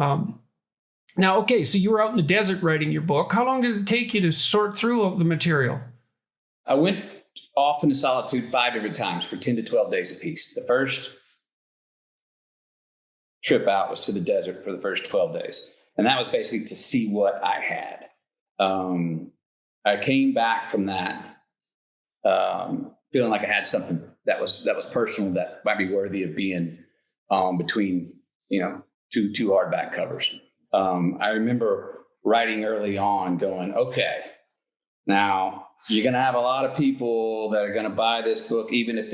Um, Now, okay, so you were out in the desert writing your book. How long did it take you to sort through all the material? I went off into solitude 5 different times for 10 to 12 days apiece. The first trip out was to the desert for the first 12 days. And that was basically to see what I had. I came back from that feeling like I had something that was personal, that might be worthy of being between, two hardback covers. I remember writing early on going, okay, now you're going to have a lot of people that are going to buy this book, even if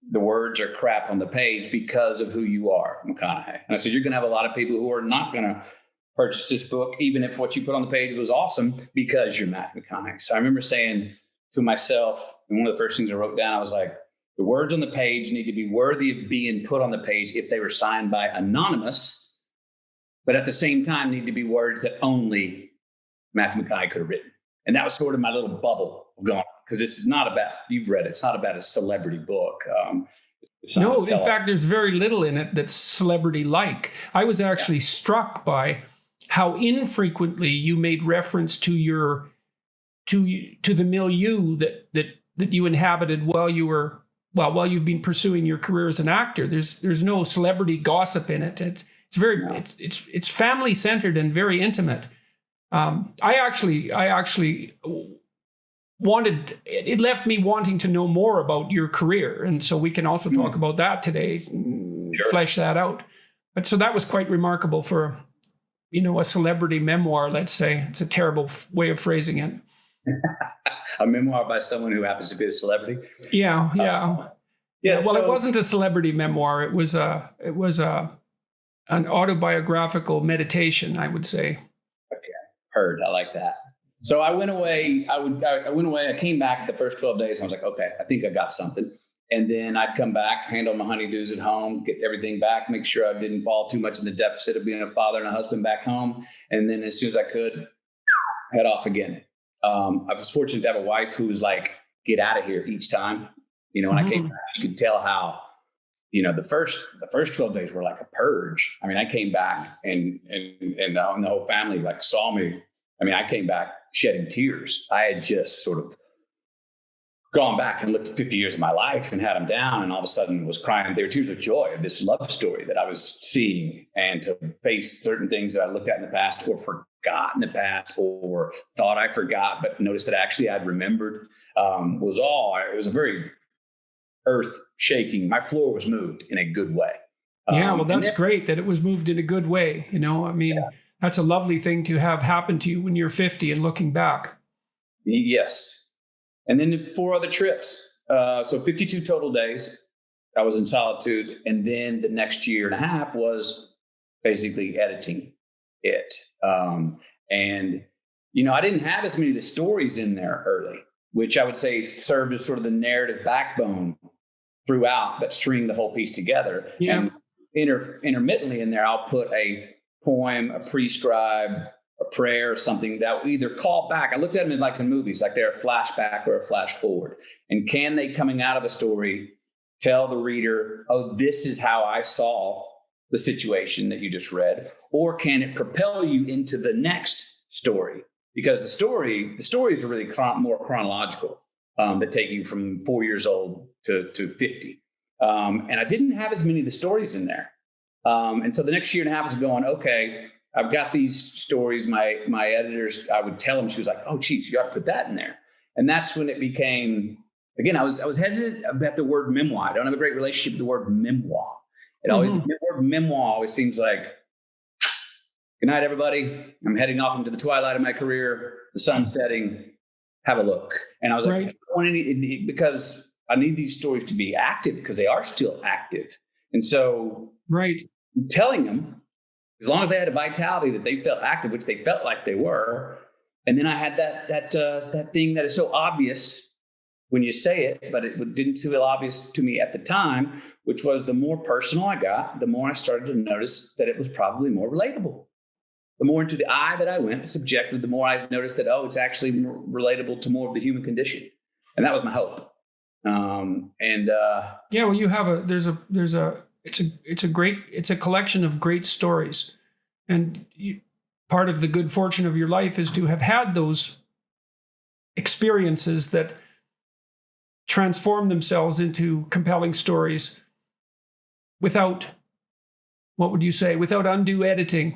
the words are crap on the page, because of who you are, McConaughey. And I said, you're going to have a lot of people who are not going to purchase this book, even if what you put on the page was awesome, because you're Matthew McConaughey. So I remember saying to myself, and one of the first things I wrote down, I was like, the words on the page need to be worthy of being put on the page if they were signed by anonymous, but at the same time need to be words that only Matthew McConaughey could have written. And that was sort of my little bubble of going, because this is not about, you've read it, it's not about a celebrity book. No, in fact, there's very little in it that's celebrity-like. I was actually struck by how infrequently you made reference to the milieu that you inhabited while you've been pursuing your career as an actor. There's no celebrity gossip in it. It's family centered and very intimate. I actually wanted, it left me wanting to know more about your career, and so we can also talk about that today, flesh that out. But so that was quite remarkable for a celebrity memoir, let's say. It's a terrible way of phrasing it. A memoir by someone who happens to be a celebrity. Yeah. Well, it wasn't a celebrity memoir. It was an autobiographical meditation, I would say. Okay, heard. I like that. So I went away. I came back the first 12 days. And I was like, okay, I think I got something. And then I'd come back, handle my honeydews at home, get everything back, make sure I didn't fall too much in the deficit of being a father and a husband back home. And then as soon as I could, head off again. I was fortunate to have a wife who was like, get out of here each time. When I came back, you could tell how, the first 12 days were like a purge. I mean, I came back and the whole family like saw me. I mean, I came back shedding tears. I had just sort of gone back and looked at 50 years of my life and had them down, and all of a sudden was crying. They were tears of joy of this love story that I was seeing, and to face certain things that I looked at in the past or forgot in the past or thought I forgot, but noticed that actually I'd remembered, it was a very earth shaking. My floor was moved in a good way. Well, that's great that it was moved in a good way. That's a lovely thing to have happen to you when you're 50 and looking back. Yes. And then 4 other trips. So 52 total days. I was in solitude. And then the next year and a half was basically editing it. And I didn't have as many of the stories in there early, which I would say served as sort of the narrative backbone throughout that string the whole piece together. Yeah. And intermittently in there, I'll put a poem, a prescribe, a prayer, or something that will either call back. I looked at them like in movies, like they're a flashback or a flash forward. And can they, coming out of a story, tell the reader, oh, this is how I saw the situation that you just read? Or can it propel you into the next story? Because the stories are really more chronological, that take you from 4 years old to 50. And I didn't have as many of the stories in there. And so the next year and a half was going, okay, I've got these stories. My editors, I would tell them, she was like, oh, geez, you got to put that in there. And that's when it became, again, I was hesitant about the word memoir. I don't have a great relationship with the word memoir. The word memoir always seems like, good night, everybody. I'm heading off into the twilight of my career, the sun's setting, have a look. And I was like, because I need these stories to be active, because they are still active. And so telling them, as long as they had a vitality that they felt active, which they felt like they were. And then I had that thing that is so obvious when you say it, but it didn't feel obvious to me at the time, which was the more personal I got, the more I started to notice that it was probably more relatable. The more into the I that I went, the subjective, the more I noticed that, it's actually more relatable to more of the human condition. And that was my hope. You have it's a collection of great stories. And part of the good fortune of your life is to have had those experiences that transform themselves into compelling stories without, what would you say, without undue editing.